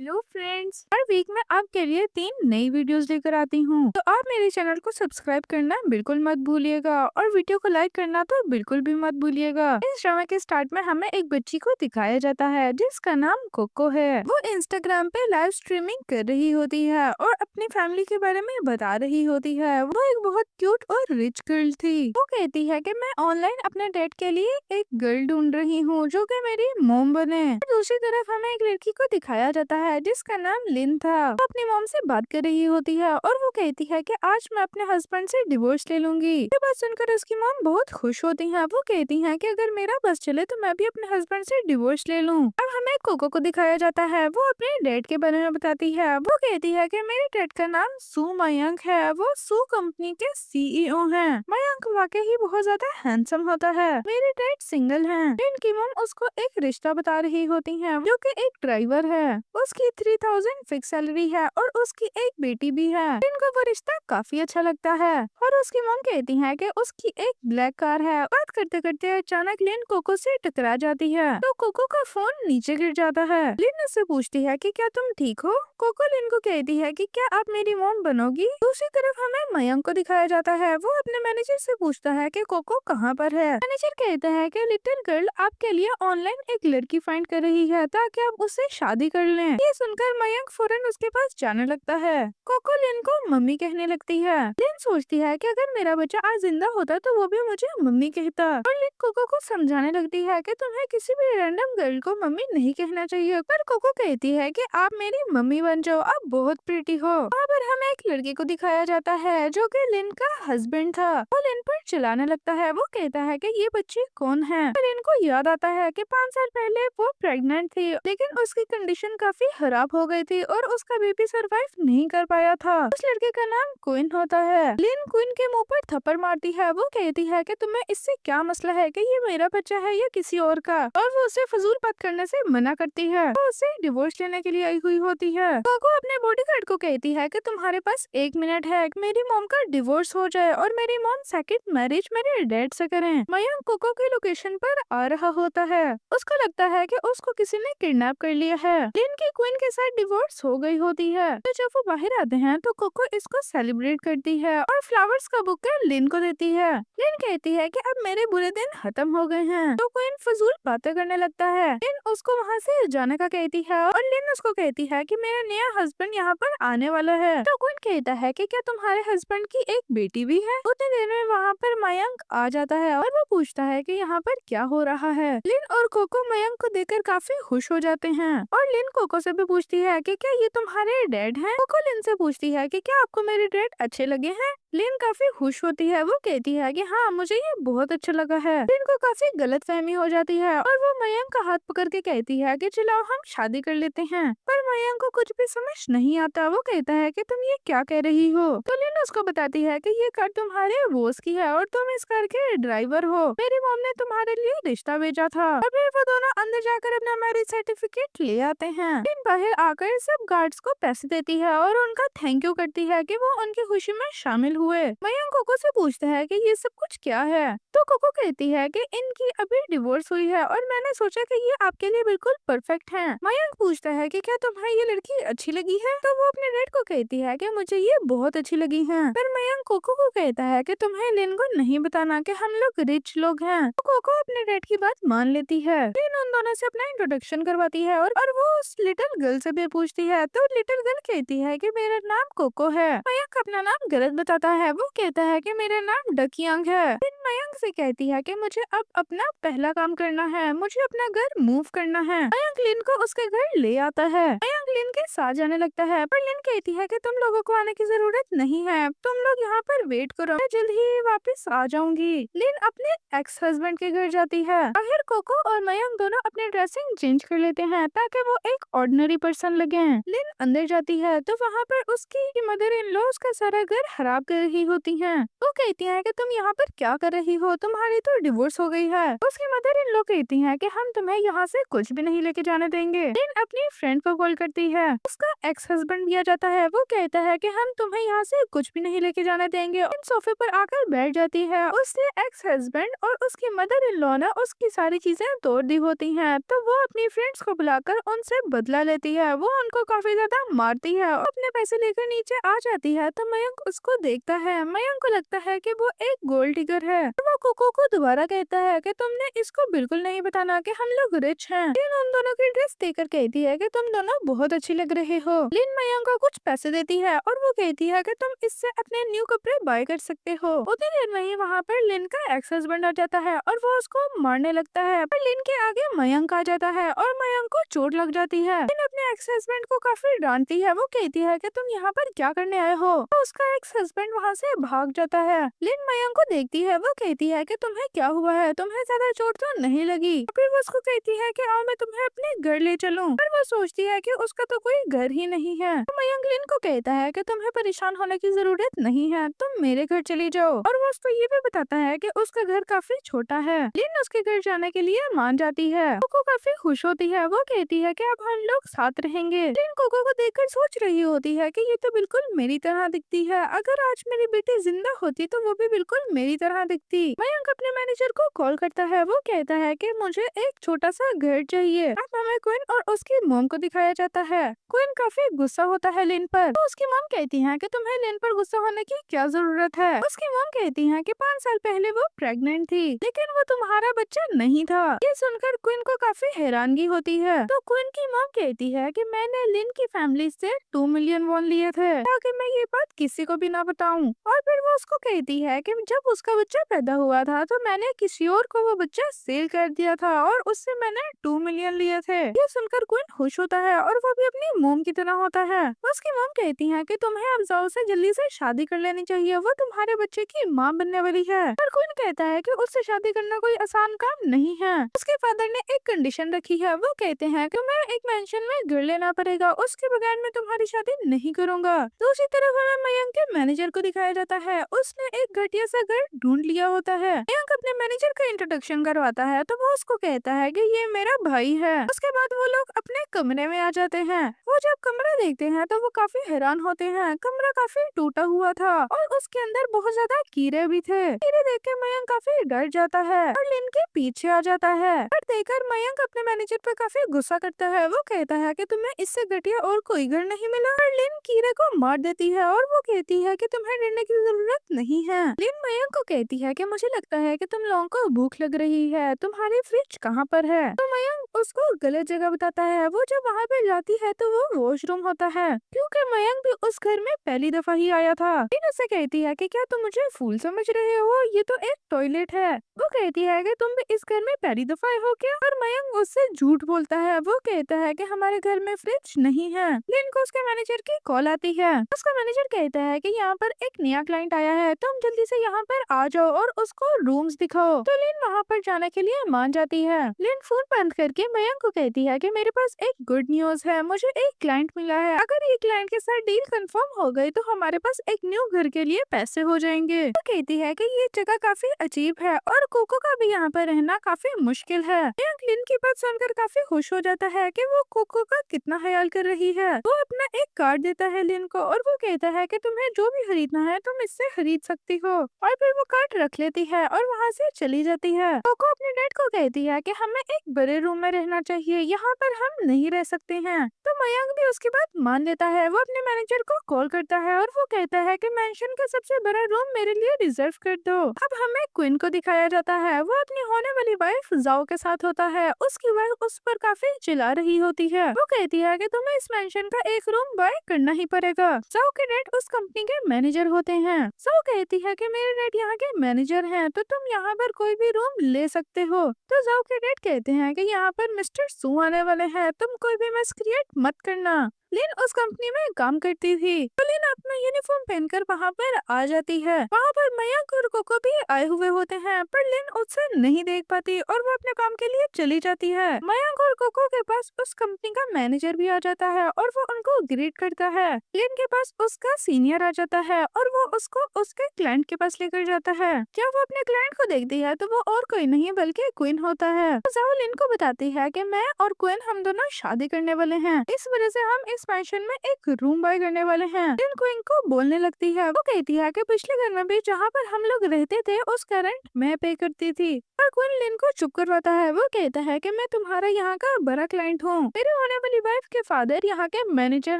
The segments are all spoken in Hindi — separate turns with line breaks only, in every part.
हेलो फ्रेंड्स, हर वीक मैं आपके लिए 3 नई वीडियोस लेकर आती हूँ। तो आप मेरे चैनल को सब्सक्राइब करना बिल्कुल मत भूलिएगा और वीडियो को लाइक करना तो बिल्कुल भी मत भूलिएगा। इस ड्रामा के स्टार्ट में हमें एक बच्ची को दिखाया जाता है जिसका नाम कोको है। वो इंस्टाग्राम पे लाइव स्ट्रीमिंग कर रही होती है और अपनी फैमिली के बारे में बता रही होती है। वो एक बहुत क्यूट और रिच गर्ल थी। वो कहती है कि मैं ऑनलाइन अपने डेट के लिए एक गर्ल ढूंढ रही हूँ जो कि मेरी मोम बने। दूसरी तरफ हमें एक लड़की को दिखाया जाता है जिसका नाम लिन था। वो अपनी मॉम से बात कर रही होती है और वो कहती है कि आज मैं अपने हस्बैंड से डिवोर्स ले लूंगी। ये बात सुनकर उसकी मॉम बहुत खुश होती है। वो कहती है कि अगर मेरा बस चले तो मैं भी अपने हस्बैंड से डिवोर्स ले लूं। अब हमें कोको को दिखाया जाता है। वो अपने डैड के बारे में बताती है। वो कहती है कि मेरे डैड का नाम सू मयंक है। वो सू कंपनी के सीईओ हैं। मयंक वाकई ही बहुत ज्यादा हैंडसम होता है। मेरे डैड सिंगल हैं। इनकी मॉम उसको एक रिश्ता बता रही होती है जो कि एक ड्राइवर है। उसकी 3000 फिक्स सैलरी है और उसकी एक बेटी भी है। इनको वो रिश्ता काफी अच्छा लगता है और उसकी मॉम कहती है कि उसकी एक ब्लैक कार है। बात करते करते अचानक लिन कोको से टकरा जाती है तो कोको का फोन नीचे गिर जाता है। लिन उससे पूछती है कि क्या तुम ठीक हो। कोको लिन को कहती है कि क्या आप मेरी मॉम बनोगी। दूसरी तरफ हमें मयंक को दिखाया जाता है। वो अपने मैनेजर से पूछता है कि कोको कहाँ पर है। मैनेजर कहता है कि लिटिल गर्ल आपके लिए ऑनलाइन एक लड़की फाइंड कर रही है ताकि आप उससे शादी कर लें। ये सुनकर मयंक फौरन उसके पास जाने लगता है। कोको लिन को मम्मी कहने लगती है। लिन सोचती है कि अगर मेरा बच्चा आज जिंदा होता तो वो भी मुझे मम्मी कहता। और लिन कोको को समझाने लगती है कि तुम्हें किसी भी रैंडम गर्ल को मम्मी नहीं कहना चाहिए। पर कोको कहती है कि आप मेरी मम्मी बन जाओ, आप बहुत प्रीटी हो। वहाँ पर हमें एक लड़के को दिखाया जाता है जो कि लिन का हस्बैंड था। वो लिन पर चिल्लाने लगता है। वो कहता है कि ये बच्ची कौन है। पर इनको याद आता है कि 5 साल पहले वो प्रेग्नेंट थी लेकिन उसकी कंडीशन काफी खराब हो गई थी और उसका बेबी सरवाइव नहीं कर पाया था। उस लड़के का नाम क्विन होता है। लिन क्विन के मुंह पर थप्पड़ मारती है। वो कहती है कि तुम्हें इससे क्या मसला है कि ये मेरा बच्चा है या किसी और का। और वो उसे फजूल बात करने से मना करती है। वो उसे डिवोर्स लेने के लिए आई हुई होती है। कोको अपने बॉडीगार्ड को कहती है कि तुम्हारे पास 1 मिनट है, मेरी मॉम का डिवोर्स हो जाए और मेरी मॉम सेकंड मैरिज मेरे डैड से करें। मयंक कोको की लोकेशन पर आ रहा होता है। उसको लगता है कि उसको किसी ने किडनैप कर लिया है। लिन की क्वीन के साथ डिवोर्स हो गई होती है। तो जब वो बाहर आते हैं तो कोको इसको सेलिब्रेट करती है और फ्लावर्स का बुके लिन को देती है। लिन कहती है कि अब मेरे बुरे दिन खत्म हो गए हैं। तो क्वीन फजूल बातें करने लगता है। लिन उसको वहाँ से जाने का कहती है और लिन उसको कहती है कि मेरा नया हस्बैंड यहाँ पर आने वाला है। तो क्वीन कहता है कि क्या तुम्हारे हस्बैंड की एक बेटी भी है। उतनी देर में वहाँ पर मयंक आ जाता है और वो पूछता है कि यहाँ पर क्या हो रहा है। लिन और कोको मयंक को देखकर काफी खुश हो जाते हैं और लिन कोको से भी पूछती है कि क्या ये तुम्हारे डैड हैं। कोको लिन से पूछती है कि क्या आपको मेरे डैड अच्छे लगे हैं। लिन काफी खुश होती है। वो कहती है कि हाँ, मुझे ये बहुत अच्छा लगा है। लिन को काफी गलत फहमी हो जाती है और वो मयंक का हाथ पकड़ के कहती है कि चलो हम शादी कर लेते हैं। पर मयंक को कुछ भी समझ नहीं आता। वो कहता है कि तुम ये क्या कह रही हो। तो लिन उसको बताती है कि ये कार तुम्हारे बॉस की है और तुम इस कार के ड्राइवर हो। मेरी मॉम ने तुम्हारे लिए रिश्ता भेजा था। और फिर वो दोनों अंदर जाकर अपना मैरिज सर्टिफिकेट ले आते हैं। लिन बाहर आकर सब गार्ड्स को पैसे देती है और उनका थैंक यू करती है कि वो उनकी खुशी में शामिल हुए। मयंक कोको से पूछता है कि ये सब कुछ क्या है। तो कोको कहती है कि इनकी अभी डिवोर्स हुई है और मैंने सोचा कि ये आपके लिए बिल्कुल परफेक्ट है। मयंक पूछता है कि क्या तुम्हें ये लड़की अच्छी लगी है। तो वो अपने डैड को कहती है कि मुझे ये बहुत अच्छी लगी है। फिर मयंक कोको को कहता है कि तुम्हें लिन को नहीं बताना कि हम लोग रिच लोग हैं। तो कोको अपने डैड की बात मान लेती है। लिन उन दोनों से अपना इंट्रोडक्शन करवाती है और वो उस लिटिल गर्ल से भी पूछती है। तो लिटिल गर्ल कहती है कि मेरा नाम कोको है। मयंक अपना नाम गलत बताता है। वो कहता है कि मेरा नाम डकियांग है। फिर मयंक से कहती है कि मुझे अब अपना पहला काम करना है, मुझे अपना घर मूव करना है। मयंक लिन को उसके घर ले आता है। मयंक लिन के साथ जाने लगता है पर लिन कहती है कि तुम लोगों को आने की जरूरत नहीं है, तुम लोग यहाँ पर वेट करो, मैं जल्द ही वापस आ जाऊंगी। लिन अपने एक्स हस्बैंड के घर जाती है। आखिर कोको और मयंक दोनों अपनी ड्रेसिंग चेंज कर लेते हैं ताकि वो एक ऑर्डिनरी पर्सन लगे। लिन अंदर जाती है तो वहाँ पर उसकी मदर इन लॉ उसका सारा घर खराब कर रही होती हैं। वो कहती है कि तुम यहाँ पर क्या कर रही हो, तुम्हारी तो डिवोर्स हो गई है। उसकी मदर इन लॉ कहती है कि हम तुम्हें यहाँ से कुछ भी नहीं लेके जाने देंगे। लिन अपनी फ्रेंड को कॉल करती जाती है। उसका एक्स हस्बैंड भी आ जाता है। वो कहता है कि हम तुम्हें यहाँ से कुछ भी नहीं लेके जाने देंगे। और सोफे पर आकर बैठ जाती है। उससे एक्स हस्बैंड और उसकी मदर इन लॉ ने उसकी सारी चीजें तोड़ दी होती हैं। तो वो अपनी फ्रेंड्स को बुलाकर उनसे बदला लेती है। वो उनको काफी ज्यादा मारती है और अपने पैसे लेकर नीचे आ जाती है। तो मयंक उसको देखता है। मयंक को लगता है कि वो एक गोल्ड डिगर है। तो वो कोको को दोबारा कहता है कि तुमने इसको बिल्कुल नहीं बताना कि हम लोग रिच हैं। लिन उन दोनों की ड्रेस देखकर कहती है कि तुम दोनों बहुत अच्छी लग रहे हो। लिन मयंक को कुछ पैसे देती है और वो कहती है कि तुम इससे अपने न्यू कपड़े बाय कर सकते हो। उतनी देर में ही वहाँ पर लिन का एक्स हस्बैंड आ जाता है और वो उसको मारने लगता है। पर लिन के आगे मयंक आ जाता है और मयंक को चोट लग जाती है। लिन अपने एक्स हस्बैंड को काफी डांटती है। वो कहती है कि तुम यहाँ पर क्या करने आए हो। तो उसका एक्स हस्बैंड वहाँ से भाग जाता है। लिन मयंक को देखती है। वो कहती है कि तुम्हें क्या हुआ है, तुम्हें ज्यादा चोट तो नहीं लगी। फिर वो उसको कहती है कि आओ मैं तुम्हें अपने घर ले चलूं। पर वो सोचती है कि उसका तो कोई घर ही नहीं है। तो मयंक लिन को कहता है कि तुम्हें परेशान होने की जरूरत नहीं है, तुम मेरे घर चली जाओ। और वो उसको ये भी बताता है कि उसका घर काफी छोटा है। लिन उसके घर जाने के लिए मान जाती है। कोको काफी खुश होती है। वो कहती है कि अब हम लोग साथ रहेंगे। लिन कोको को देखकर सोच रही होती है कि ये तो बिल्कुल मेरी तरह दिखती है। अगर आज मेरी बेटी जिंदा होती तो वो भी बिल्कुल मेरी तरह दिखती। मयंक अपने मैनेजर को कॉल करता है। वो कहता है कि मुझे एक छोटा सा घर चाहिए। अब हमें क्वीन और उसकी मॉम को दिखाया जाता है। क्वीन काफी गुस्सा होता है लिन पर। तो उसकी मॉम कहती है कि तुम्हें लिन पर गुस्सा होने की क्या जरूरत है। उसकी मॉम कहती है कि 5 साल पहले वो प्रेग्नेंट थी, लेकिन वो तुम्हारा बच्चा नहीं था। ये सुनकर क्वीन को काफी हैरानगी होती है। तो क्वीन की मॉम कहती है कि मैंने लिन की फैमिली से 2 मिलियन वॉन लिए थे ताकि मैं ये बात किसी को भी ना बताऊं। और फिर वो उसको कहती है कि जब उसका बच्चा पैदा हुआ था तो मैंने किसी और को वो बच्चा सेल कर दिया था और उससे मैंने 2 मिलियन लिए थे। ये सुनकर क्वीन खुश होता है और वो भी अपनी मोम की तरह होता है। उसकी मोम कहती है कि तुम्हें अब जाओ से जल्दी से शादी कर लेनी चाहिए, वो तुम्हारे बच्चे की माँ बनने वाली है। पर क्वीन कहता है कि उससे शादी करना कोई आसान काम नहीं है। उसके फादर ने एक कंडीशन रखी है। वो कहते हैं कि तुम्हें एक मेंशन में घर लेना पड़ेगा, उसके बगैर मैं तुम्हारी शादी नहीं करूंगा। दूसरी तरफ हमें मयंक के मैनेजर को दिखाया जाता है। उसने एक घटिया सा घर ढूंढ लिया होता है। मयंक अपने मैनेजर का इंट्रोडक्शन करवाता है तो वो उसको कहता है कि ये मेरा भाई है। उसके बाद वो लोग अपने कमरे में आ जाते हैं। वो जब कमरा देखते हैं तो वो काफी हैरान होते हैं। कमरा काफी टूटा हुआ था और उसके अंदर बहुत ज्यादा कीड़े भी थे। कीड़े देख के मयंक काफी डर जाता है और लिन के पीछे आ जाता है। पर देखकर मयंक अपने मैनेजर पर काफी गुस्सा करता है। वो कहता है कि तुम्हें इससे घटिया और कोई घर नहीं मिला। पर लिन कीड़े को मार देती है और वो कहती है कि तुम्हें डरने की जरूरत नहीं है। लिन मयंक को कहती है कि मुझे लगता है कि तुम लोगों को भूख लग रही है, तुम्हारी फ्रिज कहाँ पर है। तो मयंक उसको गलत जगह बताता है। वो जब वहाँ पे जाती है तो वो वॉशरूम होता है, क्योंकि मयंक भी उस घर में पहली दफा ही आया था। लिन उससे कहती है कि क्या तुम मुझे फूल समझ रहे हो, ये तो एक टॉयलेट है। वो कहती है कि तुम भी इस घर में पहली दफा आए हो क्या। और मयंक उससे झूठ बोलता है। वो कहता है कि हमारे घर में फ्रिज नहीं है। लिन को उसके मैनेजर की कॉल आती है। उसका मैनेजर कहता है कि यहाँ पर एक नया क्लाइंट आया है, तुम जल्दी से यहाँ पर आ जाओ और उसको रूम्स दिखाओ। तो लिन वहाँ पर जाने के लिए मान जाती है। लिन फोन बंद करके मयंक को कहती है कि मेरे पास एक गुड न्यूज है, मुझे एक क्लाइंट मिला है। अगर ये क्लाइंट के साथ डील कंफर्म हो गई तो हमारे पास एक न्यू घर के लिए पैसे हो जाएंगे। वो कहती है कि ये जगह काफी अजीब है और कोको का भी यहाँ पर रहना काफी मुश्किल है। मयंक लिन की बात सुनकर काफी खुश हो जाता है कि वो कोको का कितना ख्याल कर रही है। वो अपना एक कार्ड देता है लिन को और वो कहता है कि तुम्हें जो भी खरीदना है तुम इससे खरीद सकती हो। और फिर वो कार्ड रख लेती है और वहाँ से चली जाती है। कोको अपने डैड को कहती है कि हमें एक बड़े रूम में रहना चाहिए, यहाँ पर हम नहीं रह सकते हैं। तो मयंक भी उसकी बात मान लेता है। वो अपने मैनेजर को कॉल करता है और वो कहता है कि मेंशन का सबसे बड़ा रूम मेरे लिए रिजर्व कर दो। अब हमें क्वीन को दिखाया जाता है। वो अपनी होने वाली वाइफ जाओ के साथ होता है। उसकी वाइफ उस पर काफी चिल्ला रही होती है। वो कहती है कि तुम्हें इस मेंशन का एक रूम बाय करना ही पड़ेगा। जाओ के डैड उस कंपनी के मैनेजर होते हैं। जाओ कहती है कि मेरे डैड यहाँ के मैनेजर हैं, तो तुम यहाँ पर कोई भी रूम ले सकते हो। तो जाओ के डैड कहते हैं कि यहाँ पर मिस्टर सू आने वाले हैं, तुम कोई भी मिस क्रिएट मत करना। लिन उस कंपनी में काम करती थी। तो लिन अपना यूनिफॉर्म पहनकर वहाँ पर आ जाती है। वहाँ पर मयंक और कोको भी आए हुए होते हैं, पर लिन उससे नहीं देख पाती और वो अपने काम के लिए चली जाती है। मयंक और कोको के पास उस कंपनी का मैनेजर भी आ जाता है और वो उनको ग्रीट करता है। लिन के पास उसका सीनियर आ जाता है और वो उसको उसके क्लाइंट के पास लेकर जाता है। जब वो अपने क्लाइंट को देखती है तो वो और कोई नहीं बल्कि क्वीन होता है। तो जाओ लिन को बताती है कि मैं और क्वीन हम दोनों शादी करने वाले हैं, इस वजह से हम इस फैशन में एक रूम बाय करने वाले हैं। लिन क्वीन को बोलने लगती है। वो कहती है कि पिछले घर में भी जहाँ पर हम लोग रहते थे उसका रेंट मैं पे करती थी। और क्वीन लिन को चुप करवाता है। वो कहता है कि मैं तुम्हारा यहाँ का बड़ा क्लाइंट हूँ, मेरे होने वाली वाइफ के फादर यहाँ के मैनेजर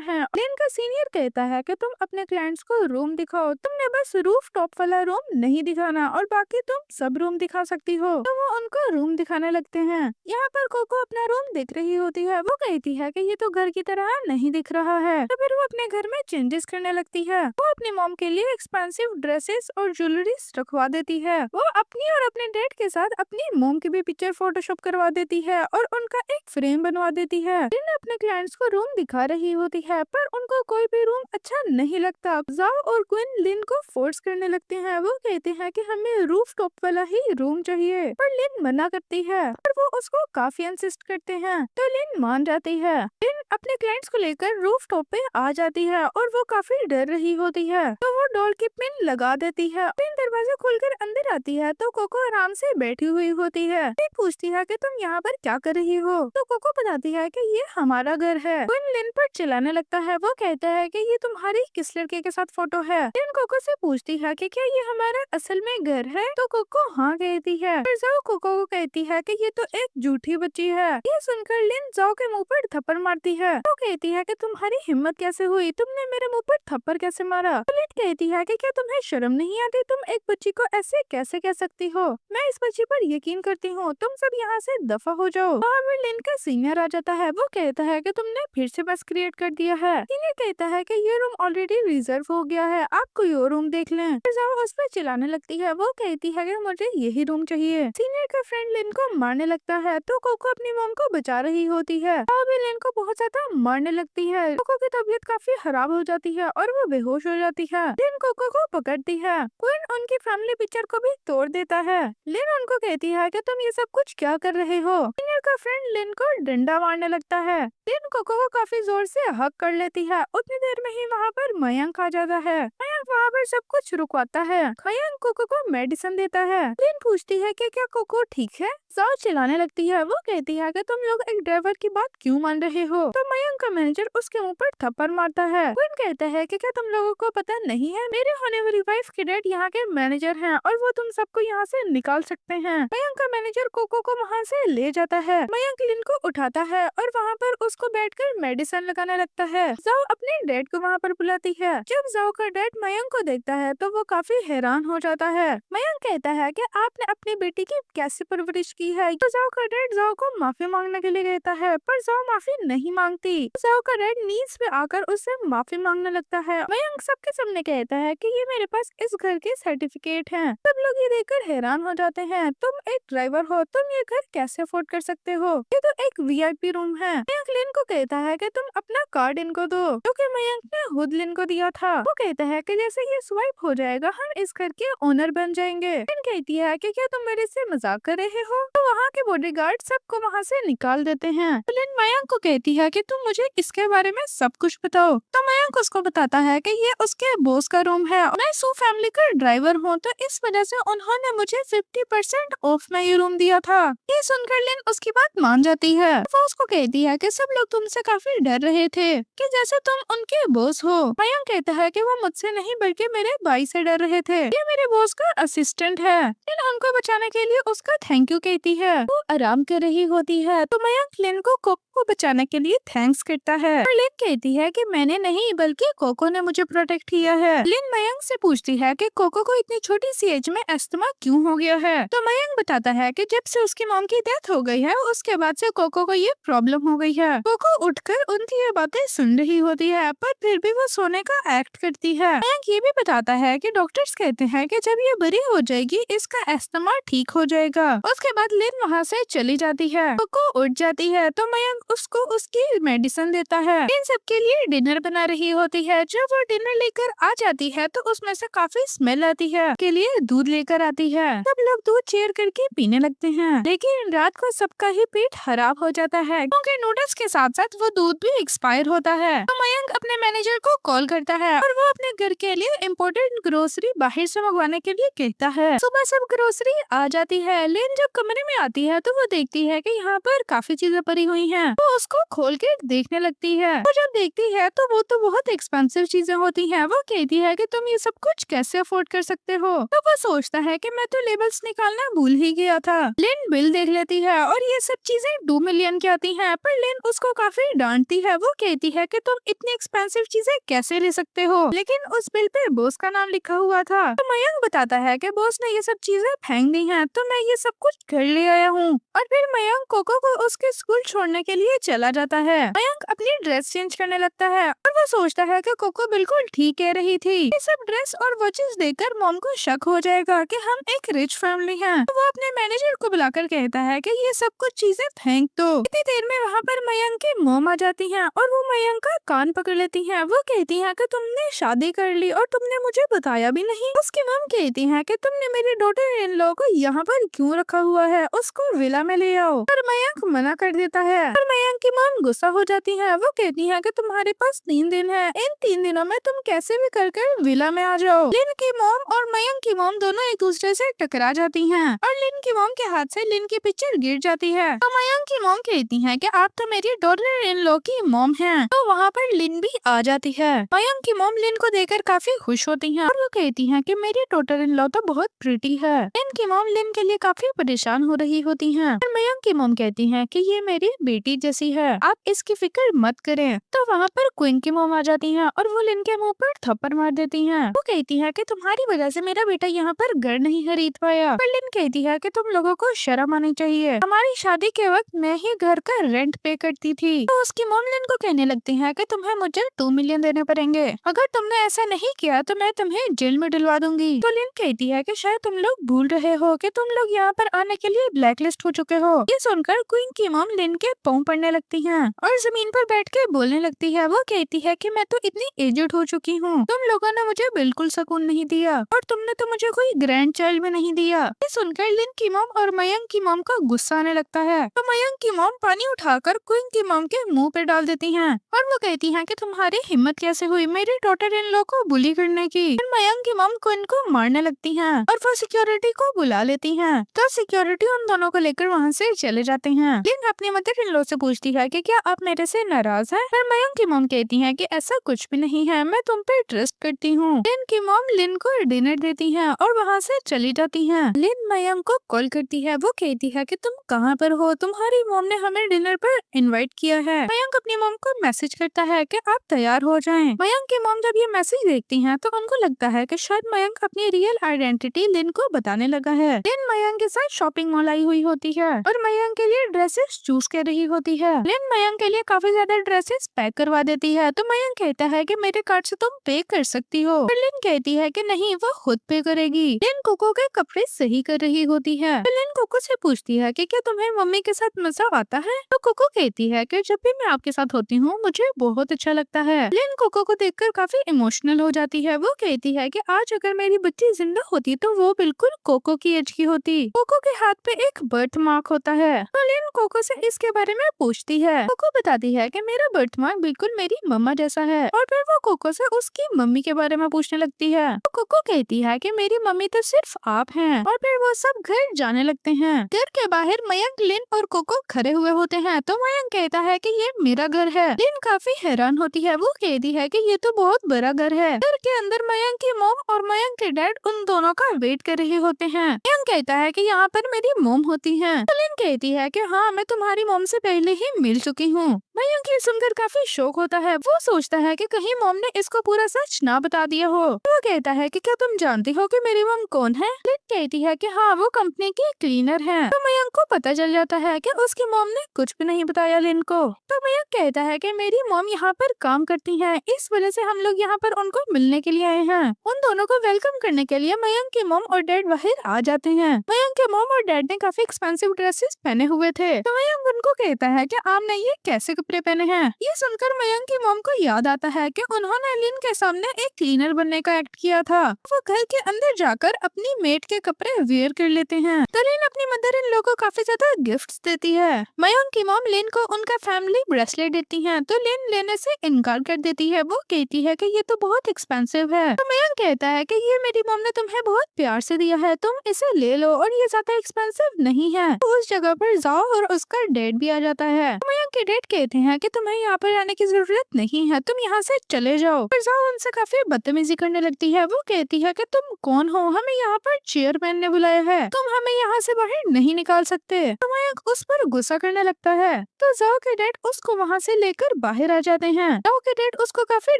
हैं। लिन का सीनियर कहता है कि तुम अपने क्लाइंट्स को रूम दिखाओ, तुमने बस रूफ टॉप वाला रूम नहीं दिखाना और बाकी तुम सब रूम दिखा सकती हो। तो वो उनको रूम दिखाने लगते हैं। यहाँ पर कोको अपना रूम देख रही होती है। वो कहती है कि ये तो घर की तरह नहीं दिख रहा है। तो फिर वो अपने घर में चेंजेस करने लगती है। वो अपनी मॉम के लिए एक्सपेंसिव ड्रेसेस और ज्वेलरी रखवा देती है। वो अपनी और अपने डैड के साथ अपनी मॉम की भी पिक्चर फोटोशॉप करवा देती है और उनका एक फ्रेम बनवा देती है। लिन अपने क्लाइंट्स को रूम दिखा रही होती है, पर उनको कोई भी रूम अच्छा नहीं लगता। जाओ और क्वीन लिन को फोर्स करने लगते हैं। वो कहते हैं कि हमें रूफ टॉप वाला ही रूम चाहिए, पर लिन मना करती है और वो उसको काफी इंसिस्ट करते हैं। तो लिन मान जाती है। लिन अपने क्लाइंट्स को लेकर रूफ टॉप पे आ जाती है और वो काफी डर रही होती है। तो वो डोर की पिन लगा देती है। पिन दरवाजा खोलकर अंदर आती है तो कोको आराम से बैठी हुई होती है। लिन पूछती है कि तुम यहाँ पर क्या कर रही हो। तो कोको बताती है कि ये हमारा घर है। क्वीन लिन पर चिल्लाने लगता है। वो कहता है कि ये तुम्हारी किस लड़के के साथ फोटो है। लिन कोको से पूछती है कि क्या ये हमारा असल में घर है। तो कोको हाँ कहती है। फिर जाओ कोको को कहती है कि ये तो एक झूठी बच्ची है। ये सुनकर लिन जाओ के मुंह पर थप्पड़ मारती है। तो कहती है कि तुम्हारी हिम्मत कैसे हुई, तुमने मेरे मुंह पर थप्पड़ कैसे मारा। तो लिन कहती है कि क्या तुम्हें शर्म नहीं आती, तुम एक बच्ची को ऐसे कैसे कह सकती हो। मैं इस बच्ची पर यकीन करती हूँ, तुम सब यहाँ से दफा हो जाओ। और फिर लिन का सीनियर आ जाता है। वो कहता है कि तुमने फिर से बस क्रिएट कर दिया है। सीनियर कहता है कि ये रूम ऑलरेडी रिजर्व हो गया है, आप कोई और रूम देख लें। फिर जाओ उस पर चिल्लाने लगती है। वो कहती है कि मुझे यही रूम चाहिए। सीनियर का फ्रेंड लिन को मारने लगता है तो कोको अपनी मॉम को बचा रही होती है। और भी लिन को बहुत ज्यादा मारने लगती है। कोको की तबीयत काफी खराब हो जाती है और वो बेहोश हो जाती है। लिन कोको को पकड़ती है। क्वीन उनकी फैमिली पिक्चर को भी तोड़ देता है। लिन उनको कहती है कि तुम ये सब कुछ क्या कर रहे हो। सीनियर का फ्रेंड लिन को डंडा मारने लगता है। लिन कोको को काफी जोर से हक कर लेती है। उतनी देर में ही वहाँ पर मयंक आ जाता है। मयंक वहाँ पर सब कुछ रुकवाता है। मयंक कोको को मेडिसिन देता है। लिन पूछती है कि क्या कोको ठीक है। जाओ चिल्लाने लगती है। वो कहती है कि तुम लोग एक ड्राइवर की बात क्यों मान रहे हो। तो मयंक का मैनेजर उसके मुंह पर थप्पड़ मारता है। क्वीन कहता है कि क्या तुम लोगों को पता नहीं है, मेरे होने वाली वाइफ के डैड यहाँ के मैनेजर हैं और वो तुम सबको यहाँ से निकाल सकते हैं। मयंक का मैनेजर कोको को वहाँ से ले जाता है। मयंक लिन को उठाता है और वहाँ पर उसको बैठकर मेडिसिन लगाने लगता है। जाओ अपने डैड को वहाँ पर बुलाती है। जब जाओ का डैड मयंक को देखता है तो वो काफी हैरान हो जाता है। मयंक कहता है कि आपने अपनी बेटी की कैसी परवरिश की है। तो जाओ का डैड जाओ को माफी मांगने के लिए कहता है, पर जाओ माफी नहीं मांगती। जाओ का डैड नीज पे आकर उससे माफी मांगने लगता है। मयंक सबके सामने कहता है कि ये मेरे पास इस घर के सर्टिफिकेट हैं। सब लोग ये देखकर हैरान हो जाते हैं। तुम एक ड्राइवर हो, तुम ये घर कैसे अफोर्ड कर सकते हो, ये तो एक वीआईपी रूम है। मयंक लिन को कहता है कि तुम अपना कार्ड इनको दो, क्योंकि मयंक ने खुद लिन को दिया था। वो कहता है कि जैसे ये स्वाइप हो जाएगा हम इस घर के ओनर बन जाएंगे। लिन कहती है कि क्या तुम मेरे से मजाक कर रहे हो। तो वहाँ के बॉडीगार्ड सबको वहाँ से निकाल देते हैं। तो लिन मयंक को कहती है कि तुम मुझे इसके बारे में सब कुछ बताओ। तो मयंक उसको बताता है कि ये उसके बॉस का रूम है। मैं सू फैमिली का ड्राइवर हूँ, तो इस वजह से उन्होंने मुझे 50% ऑफ में ये रूम दिया था। ये सुनकर लिन उसकी बात मान जाती है। वो उसको कहती है कि सब लोग तुमसे काफी डर रहे थे कि जैसे तुम उनके बॉस हो। मयंक कहता है कि वो मुझसे नहीं बल्कि मेरे भाई से डर रहे थे। ये मेरे बॉस का असिस्टेंट है। लिन उनको बचाने के लिए उसका थैंक यू कहती है। वो आराम कर रही होती है तो मयंक लिन को कोको को बचाने के लिए थैंक्स करता है। और लिन कहती है कि मैंने नहीं बल्कि कोको ने मुझे प्रोटेक्ट किया है। लिन मयंक से पूछती है कि कोको को इतनी छोटी सी एज में अस्थमा क्यों हो गया है। तो मयंक बताता है कि जब से उसकी मॉम की डेथ हो गई है उसके बाद से कोको को ये प्रॉब्लम हो गई है। है। कोको उठकर उनकी ये बातें सुन रही होती है, पर फिर भी वो सोने का एक्ट करती है। मयंक ये भी बताता है कि डॉक्टर्स कहते हैं कि जब ये बड़ी हो जाएगी इसका अस्थमा ठीक हो जाएगा। उसके बाद लिन वहाँ से चली जाती है। कोको उठ जाती है तो मयंक उसको उसकी मेडिसिन देता है। लिन सबके लिए डिनर बना रही होती है। जब वो डिनर लेकर आ जाती है तो उसमें से काफी स्मेल आती है। के लिए दूध लेकर आती है। सब लोग दूध शेयर करके पीने लगते हैं, लेकिन रात को सबका ही पेट खराब हो जाता है क्योंकि नूडल्स के साथ साथ वो दूध भी एक्सपायर होता है। तो मयंक अपने मैनेजर को कॉल करता है और वो अपने घर के लिए इम्पोर्टेंट ग्रोसरी बाहर से मंगवाने के लिए कहता है। सुबह सब ग्रोसरी आ जाती है। लिन जब कमरे में आती है तो वो देखती है कि यहाँ पर काफी चीजें पड़ी हुई हैं। वो उसको खोल के देखने लगती है। वो जब देखती है तो वो तो बहुत एक्सपेंसिव चीजें होती हैं। वो कहती है कि तुम ये सब कुछ कैसे अफोर्ड कर सकते हो। तो वो सोचता है कि मैं तो लेबल्स निकालना भूल ही गया था। लिन बिल देख लेती है और ये सब चीजें 2 मिलियन की आती हैं, पर लिन उसको काफी डांटती है। वो कहती है कि तुम इतनी एक्सपेंसिव चीजें कैसे ले सकते हो, लेकिन उस बिल पे बॉस का नाम लिखा हुआ था। तो मयंक बताता है कि बॉस ने ये सब चीजें फेंक दी हैं, तो मैं ये सब कुछ घर ले आया हूँ। और फिर मयंक कोको को उसके स्कूल छोड़ने के लिए चला जाता है। मयंक अपनी ड्रेस चेंज करने लगता है और वो सोचता है कि कोको बिल्कुल ठीक कह रही थी। ये सब ड्रेस और वॉचेस देखकर मॉम को शक हो जाएगा कि हम एक रिच फैमिली हैं। तो वो अपने मैनेजर को बुलाकर कहता है कि ये सब कुछ चीजें फेंक दो। इतनी देर में वहाँ पर मयंक की मॉम आ जाती हैं और वो मयंक का कान पकड़ लेती हैं। वो कहती हैं कि तुमने शादी कर ली और तुमने मुझे बताया भी नहीं। उसकी मॉम कहती हैं कि तुमने मेरी डॉटर इन लॉ को यहाँ पर क्यों रखा हुआ है, उसको विला में ले आओ। पर मयंक मना कर देता है। पर मयंक की मॉम गुस्सा हो जाती है। वो कहती है कि तुम्हारे पास 3 दिन है, इन 3 दिनों में तुम कैसे भी कर विला में आ जाओ। लिन की मॉम और मयंक की मॉम दोनों एक दूसरे से टकरा जाती हैं और लिन की मॉम के हाथ से लिन की पिक्चर गिर जाती है। तो मयंक की मॉम कहती है कि आप तो मेरी डॉटर इन लॉ की मॉम हैं। तो वहाँ पर लिन भी आ जाती है। मयंक की मॉम लिन को देखकर काफी खुश होती हैं और वो कहती हैं कि मेरी डॉटर इन लॉ तो बहुत प्रिटी है। लिन की मॉम लिन के लिए काफी परेशान हो रही होती हैं और मयंक की मॉम कहती हैं कि ये मेरी बेटी जैसी है, आप इसकी फिक्र मत करें। तो वहाँ पर क्वीन की मॉम आ जाती हैं और वो लिन के मुंह पर थप्पड़ मार देती हैं। वो कहती है कि तुम्हारी वजह से मेरा बेटा यहाँ पर घर नहीं खरीद पाया। पर लिन कहती है कि तुम लोगों को शर्म आनी चाहिए, हमारी शादी के वक्त मैं ही घर का रेंट पे करती थी। तो उसकी मॉम लिन को कहने लगती है कि तुम्हें मुझे 2 मिलियन देने पड़ेंगे, अगर तुमने ऐसा नहीं किया तो मैं तुम्हें जेल में डलवा दूंगी। तो लिन कहती है कि शायद तुम लोग भूल रहे हो कि तुम लोग यहाँ पर आने के लिए ब्लैकलिस्ट हो चुके हो। ये सुनकर क्वीन की मॉम लिन के पाँव पड़ने लगती है और जमीन पर बैठ के बोलने लगती है। वो कहती है कि मैं तो इतनी एजेड हो चुकी हूँ, तुम लोगों ने मुझे बिल्कुल सुकून नहीं दिया और तुमने तो मुझे कोई ग्रैंड चाइल्ड भी नहीं दिया। ये सुनकर लिन की मॉम और मयंक की मॉम को गुस्सा आने लगता है। तो मयंक की मॉम पानी उठाकर क्वीन की मॉम के मुंह पे डाल देती हैं और वो कहती हैं कि तुम्हारी हिम्मत कैसे हुई मेरी डॉटर इन लॉ को बुली करने की। फिर मयंक की मॉम क्वीन को मारने लगती हैं और वो सिक्योरिटी को बुला लेती हैं। तो सिक्योरिटी उन दोनों को लेकर वहाँ से चले जाते हैं। लिन अपनी मदर इन लॉ से पूछती है कि क्या आप मेरे से नाराज हैं? पर मयंक की मॉम कहती है कि ऐसा कुछ भी नहीं है, मैं तुम पे ट्रस्ट करती हूँ। लिन की मॉम लिन को डिनर देती है और वहाँ से चली जाती है। लिन मयंक को कॉल करती है। वो कहती है कि तुम कहाँ पर हो, तुम्हारी मॉम ने हमें डिनर पर इनवाइट किया है। मयंक अपनी मॉम को मैसेज करता है कि आप तैयार हो जाएं। मयंक की मॉम जब ये मैसेज देखती हैं तो उनको लगता है कि शायद मयंक अपनी रियल आइडेंटिटी लिन को बताने लगा है। लिन मयंक के साथ शॉपिंग मॉल आई हुई होती है और मयंक के लिए ड्रेसेस चूज कर रही होती है। लिन मयंक के लिए काफी ज्यादा ड्रेसेस पैक करवा देती है। तो मयंक कहता है कि मेरे कार्ड से तुम पे कर सकती हो, पर लिन कहती है कि नहीं, वो खुद पे करेगी। लिन कोको के कपड़े सही कर रही होती है। तो लिन कोको से पूछती है कि क्या तुम्हें मम्मी के साथ मजा आता है? तो कोको कहती है कि जब भी मैं आपके साथ होती हूँ मुझे बहुत अच्छा लगता है। लिन कोको को देखकर काफी इमोशनल हो जाती है। वो कहती है कि आज अगर मेरी बच्ची जिंदा होती तो वो बिल्कुल कोको की एज की होती। कोको के हाथ पे एक बर्थ मार्क होता है। तो लिन कोको से इसके बारे में पूछती है। कोको बताती है कि मेरा बर्थ मार्क बिल्कुल मेरी मम्मा जैसा है और फिर वो कोको से उसकी मम्मी के बारे में पूछने लगती है। तो कोको कहती है कि मेरी मम्मी तो सिर्फ आप हैं और फिर वो सब घर जाने लगते हैं। घर के बाहर मयंक, लिन और कोको खड़े हुए होते हैं। तो मयंक कहता है कि ये मेरा घर है। लिन काफी हैरान होती है। वो कहती है कि ये तो बहुत बड़ा घर है। घर के अंदर मयंक की मॉम और मयंक के डैड उन दोनों का वेट कर रहे होते हैं। मयंक कहता है कि यहाँ पर मेरी मॉम होती है। तो लिन कहती है कि हाँ, मैं तुम्हारी मॉम से पहले ही मिल चुकी हूँ। मयंक ये सुनकर काफी शौक होता है। वो सोचता है कि कहीं मॉम ने इसको पूरा सच ना बता दिया हो। वो कहता है कि क्या तुम जानती हो कि मेरी मॉम कौन है? लिन कहती है कि हाँ, वो कंपनी की क्लीनर है। तो मयंक को पता चल जाता है कि उसकी मॉम ने कुछ भी नहीं बताया लिन को। तो मयंक कहता है कि मेरी मॉम यहाँ पर काम करती है, इस वजह से हम लोग यहाँ पर उनको मिलने के लिए आए हैं। उन दोनों को वेलकम करने के लिए मयंक की मॉम और डैड बाहर आ जाते हैं। मयंक के मॉम और डैड ने काफी एक्सपेंसिव ड्रेसेस पहने हुए थे। तो मयंक उनको कहता है कि आपने ये कैसे कपड़े पहने हैं? ये सुनकर मयंक की मॉम को याद आता है कि उन्होंने लिन के सामने एक क्लीनर बनने का एक्ट किया था। वो घर के अंदर जाकर अपनी मेड के कपड़े वेयर कर लेते हैं। तो लिन अपनी मदर इन लॉ को काफी ज्यादा गिफ्ट्स देती है। मयंक की मॉम लिन को उनका फैमिली ब्रेसलेट देती है, तो लिन लेने से इनकार कर देती है। वो कहती है कि ये तो बहुत एक्सपेंसिव है। तो मयंक कहता है कि ये मेरी मॉम ने तुम्हें बहुत प्यार से दिया है, तुम इसे ले लो और ये ज्यादा एक्सपेंसिव नहीं है। तो उस जगह पर जाओ और उसका डैड भी आ जाता है। तो मयंक के डैड कहते हैं कि तुम्हें यहाँ पर आने की जरूरत नहीं है, तुम यहाँ से चले जाओ। पर जाओ उनसे काफी बदतमीजी करने लगती है। वो कहती है कि तुम कौन हो, हमें यहाँ पर चेयरमैन ने बुलाया है, तुम हमें यहाँ से बाहर नहीं निकाल सकते। तो मयंक उस पर गुस्सा करने लगता है। तो जाओ के डैड उसको वहाँ से लेकर बाहर आ जाते हैं। जाओ के डैड उसको काफी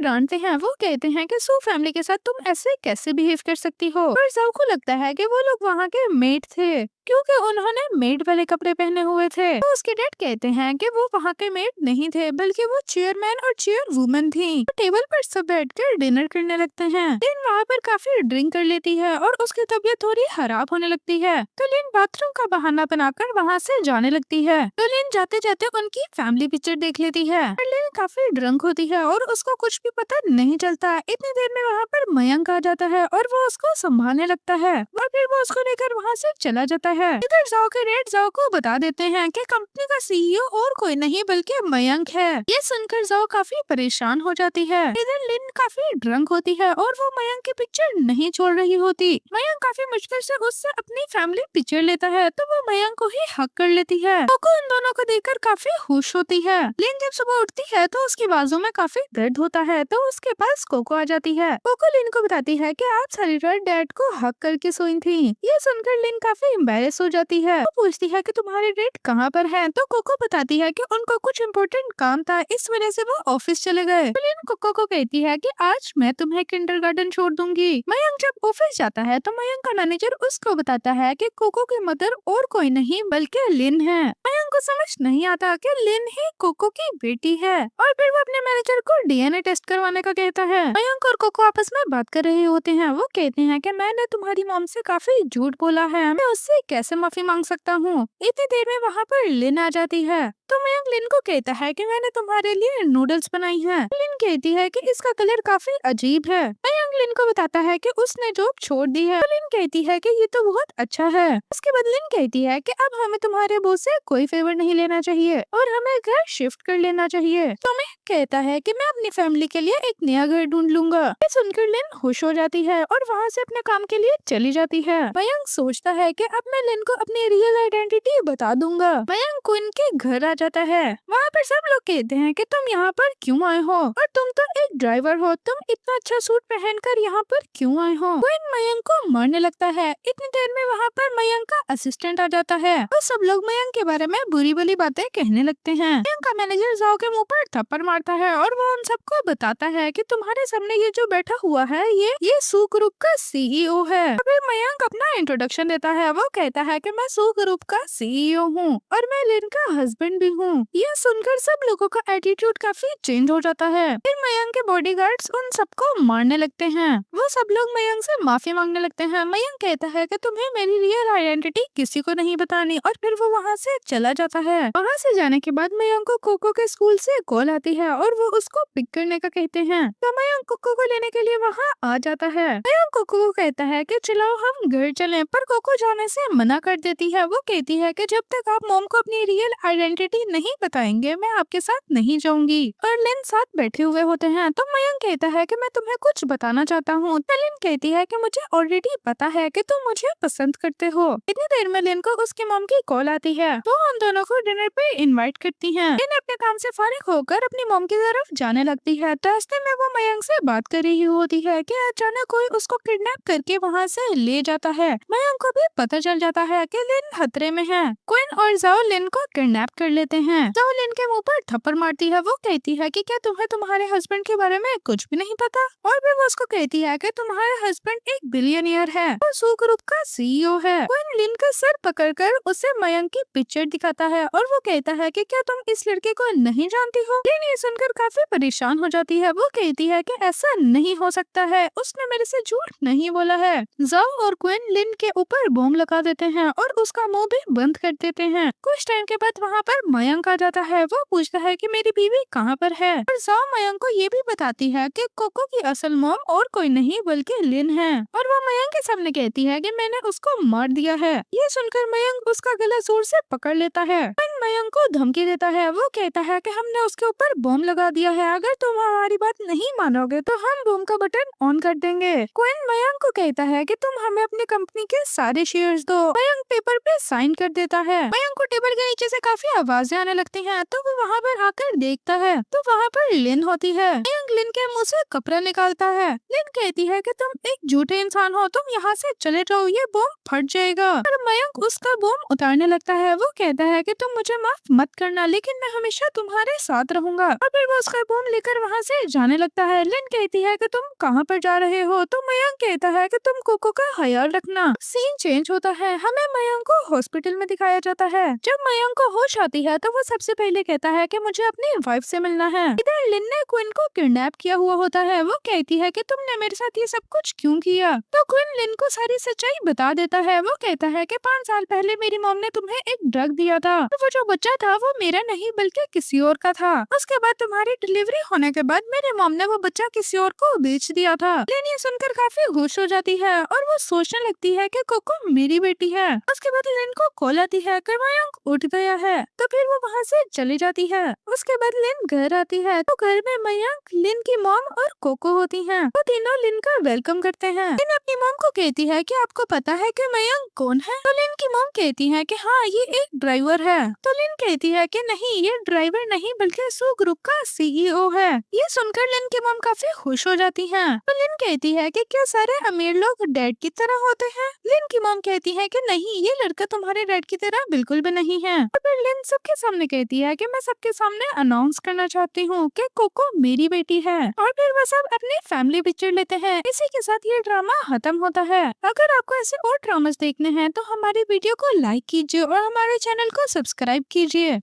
डांटते हैं। वो कहते हैं कि सू फैमिली के साथ तुम ऐसे कैसे बिहेव कर सकती हो। पर जाओ को लगता है कि वो लोग वहाँ के मेड थे, क्योंकि उन्होंने मेड वाले कपड़े पहने हुए थे। तो उसके डैड कहते हैं कि वो वहाँ के मेड नहीं थे, बल्कि वो चेयरमैन और चेयर वुमन थी। तो टेबल पर सब बैठकर डिनर करने लगते हैं। लिन वहाँ पर काफी ड्रिंक कर लेती है और उसकी तबीयत थोड़ी खराब होने लगती है। तो लिन बाथरूम का बहाना बनाकर वहाँ से जाने लगती है। तो लिन जाते जाते उनकी फैमिली पिक्चर देख लेती है। और लिन काफी ड्रंक होती है और उसको कुछ भी पता नहीं चलता। इतनी देर में वहाँ पर मयंक आ जाता है और वो उसको संभालने लगता है और फिर वो उसको लेकर वहाँ से चला जाता है। इधर जाओ के रेड जाओ को बता देते हैं कि कंपनी का सीईओ और कोई नहीं बल्कि मयंक है। ये सुनकर जाओ काफी परेशान हो जाती है। इधर लिन काफी ड्रंक होती है और वो मयंक की पिक्चर नहीं छोड़ रही होती। मयंक काफी मुश्किल से उससे अपनी फैमिली पिक्चर लेता है, तो वो मयंक को ही हक कर लेती है। कोको उन दोनों को देखकर काफी खुश होती है। लिन जब सुबह उठती है तो उसकी बाजू में काफी दर्द होता है, तो उसके पास कोको आ जाती है। कोको लिन को बताती है कि आप सारी रात डैड को हक करके सोई थी। ये सुनकर लिन काफी एम्बैरेस हो जाती है। वो पूछती है कि तुम्हारे डैड कहाँ पर हैं? तो कोको बताती है कि उनको कुछ इम्पोर्टेंट काम था, इस वजह से वो ऑफिस चले गए। तो लिन कोको को कहती है कि आज मैं तुम्हें किंडरगार्टन छोड़ दूंगी। मयंक जब ऑफिस जाता है तो मयंक का मैनेजर उसको बताता है कि कोको की मदर और कोई नहीं बल्कि लिन है। मयंक को समझ नहीं आता कि लिन ही कोको की बेटी है और फिर वो अपने मैनेजर को डीएनए टेस्ट करवाने का कहता है। मयंक और कोको आपस में बात कर रहे होते हैं। वो कहते हैं कि मैंने तुम्हारी मॉम से काफी झूठ बोला है, मैं उससे कैसे माफी मांग सकता हूँ। इतनी देर में वहाँ पर लिन आ जाती है। तो मयंक लिन को कहता है कि मैंने तुम्हारे लिए नूडल्स बनाई हैं। लिन कहती है कि इसका कलर काफी अजीब है। मयंक लिन को बताता है कि उसने जॉब छोड़ दी है। तो लिन कहती है कि ये तो बहुत अच्छा है। उसके बाद लिन कहती है कि अब हमें तुम्हारे बॉस से कोई फेवर नहीं लेना चाहिए और हमें घर शिफ्ट कर लेना चाहिए। तो मयंक कहता है कि मैं अपनी फैमिली के लिए एक नया घर ढूंढ लूंगा। ये सुनकर लिन खुश हो जाती है और वहाँ से अपने काम के लिए चली जाती है। मयंक सोचता है कि अब मैं लिन को अपनी रियल आइडेंटिटी बता दूंगा। मयंक क्वीन के घर आ जाता है। वहाँ पर सब लोग कहते हैं कि तुम यहाँ पर क्यों आए हो और तुम तो एक ड्राइवर हो, तुम इतना अच्छा सूट पहनकर यहाँ पर क्यों आए हो। क्वीन मयंक को मारने लगता है। इतनी देर में वहाँ पर मयंक का असिस्टेंट आ जाता है और सब लोग मयंक के बारे में बुरी बुरी बातें कहने लगते हैं। मयंक का मैनेजर जाओ के मुंह पर थप्पड़ मारता है और वो उन सबको बताता है कि तुम्हारे सामने ये जो बैठा हुआ है ये सू ग्रुप का सीईओ है। फिर मयंक अपना इंट्रोडक्शन देता है। वो कहता है कि मैं सू ग्रुप का सीईओ हूँ और मैं लिन का हस्बैंड भी हूँ। ये सुनकर सब लोगों का एटीट्यूड काफी चेंज हो जाता है। फिर मयंक के बॉडीगार्ड्स उन सबको मारने लगते हैं। वो सब लोग मयंक से माफी मांगने लगते हैं। मयंक कहता है कि तुम्हें मेरी रियल आइडेंटिटी किसी को नहीं बतानी और फिर वो वहाँ से चला जाता है। वहाँ से जाने के बाद मयंक को कोको के स्कूल से कॉल आती है और वो उसको पिक करने का कहते हैं। तो मयंक कोको को लेने के लिए वहाँ आ जाता है। मयंक कोको को कहता है कि चलो हम घर चलें, पर कोको जाने से मना कर देती है। वो कहती है कि जब तक आप मॉम को अपनी रियल आइडेंटिटी नहीं बताएंगे मैं आपके साथ नहीं जाऊंगी। और लिन साथ बैठे हुए होते हैं। तो मयंक कहता है कि मैं तुम्हें कुछ बताना चाहता हूँ। तो लिन कहती है कि मुझे ऑलरेडी पता है कि तुम मुझे पसंद करते हो। इतनी देर में लिन को उसकी मॉम की कॉल आती है। वो उन दोनों को डिनर पे इनवाइट करती है। लिन अपने काम से फारिग होकर अपनी मॉम की तरफ जाने लगती है। तो रास्ते में वो मयंक से बात कर रही होती है कि अचानक कोई उसको किडनैप करके वहाँ से ले जाता है। मयंक को भी पता चल जाता है कि लिन खतरे में है। क्वीन और जाओ लिन को किडनैप कर लेते लेते हैं। तो लिन के मुंह पर थप्पड़ मारती है। वो कहती है कि क्या तुम्हें तुम्हारे हस्बैंड के बारे में कुछ भी नहीं पता। और फिर वो उसको कहती है कि तुम्हारा हस्बैंड एक बिलियनियर है और सू ग्रुप का सीईओ है। क्वीन लिन का सर पकड़कर उसे मयंक की पिक्चर दिखाता है और वो कहता है कि क्या तुम इस लड़के को नहीं जानती हो। लिन ये सुनकर काफी परेशान हो जाती है। वो कहती है कि ऐसा नहीं हो सकता है, उसने मेरे से झूठ नहीं बोला है। जाओ और क्वीन लिन के ऊपर बॉम्ब लगा देते हैं और उसका मुंह भी बंद कर देते हैं। कुछ टाइम के बाद वहाँ पर मयंक आ जाता है। वो पूछता है कि मेरी बीवी कहाँ पर है और जाओ मयंक को ये भी बताती है कि कोको की असल मॉम और कोई नहीं बल्कि लिन है। और वो मयंक के सामने कहती है कि मैंने उसको मार दिया है। ये सुनकर मयंक उसका गला जोर से पकड़ लेता है। क्वीन मयंक को धमकी देता है। वो कहता है कि हमने उसके ऊपर बॉम्ब लगा दिया है, अगर तुम हमारी बात नहीं मानोगे तो हम बॉम्ब का बटन ऑन कर देंगे। क्वीन मयंक को कहता है कि तुम हमें अपनी कंपनी के सारे शेयर्स दो। मयंक पेपर पे साइन कर देता है। मयंक को टेबल के नीचे से काफी आवाजें आने लगती हैं, तो वो वहाँ पर आकर देखता है तो वहाँ पर लिन होती है। मयंक लिन के मुंह से कपड़ा निकालता है। लिन कहती है कि तुम एक झूठे इंसान हो, तुम यहाँ से चले जाओ, ये बॉम्ब फट जाएगा। और मयंक उसका बॉम्ब उतारने लगता है। वो कहता है कि तुम मुझे माफ मत करना, लेकिन मैं हमेशा तुम्हारे साथ रहूंगा। और फिर वो उसका बॉम्ब लेकर वहाँ से जाने लगता है। लिन कहती है कि तुम कहाँ पर जा रहे हो, तो मयंक कहता है कि तुम कोको का ख्याल रखना। सीन चेंज होता है, हमें मयंक को हॉस्पिटल में दिखाया जाता है। जब मयंक को होश आती है तो वो सबसे पहले कहता है कि मुझे अपनी वाइफ से मिलना है। इधर लिन ने क्वीन को किडनैप किया हुआ होता है। वो कहती है कि तुमने मेरे साथ ये सब कुछ क्यों किया। तो क्वीन लिन को सारी सच्चाई बता देता है। वो कहता है कि 5 साल पहले मेरी मॉम ने तुम्हें एक ड्रग दिया था, तो वो जो बच्चा था वो मेरा नहीं बल्कि किसी और का था। उसके बाद तुम्हारी डिलीवरी होने के बाद मेरे मॉम ने वो बच्चा किसी और को बेच दिया था। लिन ये सुनकर काफी खुश हो जाती है और वो सोचने लगती है कि कोको मेरी बेटी है। उसके बाद लिन को कॉल आती है कि मयंक उठ गया है, तो फिर वो वहाँ से चली जाती है। उसके बाद लिन घर आती है तो घर में मयंक, लिन की मॉम और कोको होती हैं। वो तीनों लिन का वेलकम करते हैं। लिन अपनी मॉम को कहती है कि आपको पता है कि मयंक कौन है। तो लिन की मॉम कहती है कि हाँ, ये एक ड्राइवर है। तो लिन कहती है कि नहीं, ये ड्राइवर नहीं बल्कि सू ग्रुप का सीईओ है। ये सुनकर लिन की मॉम काफी खुश हो जाती है। तो लिन कहती है कि क्या सारे अमीर लोग डैड की तरह होते हैं। लिन की मॉम कहती है कि नहीं, ये लड़का तुम्हारे डैड की तरह बिल्कुल भी नहीं है। और फिर लिन सबके सामने कहती है कि मैं सबके सामने अनाउंस करना चाहती हूँ कि कोको मेरी बेटी है। और फिर वो सब अपनी फैमिली पिक्चर लेते हैं। इसी के साथ ये ड्रामा खत्म होता है। अगर आपको ऐसे और ड्रामास देखने हैं तो हमारी वीडियो को लाइक कीजिए और हमारे चैनल को सब्सक्राइब कीजिए।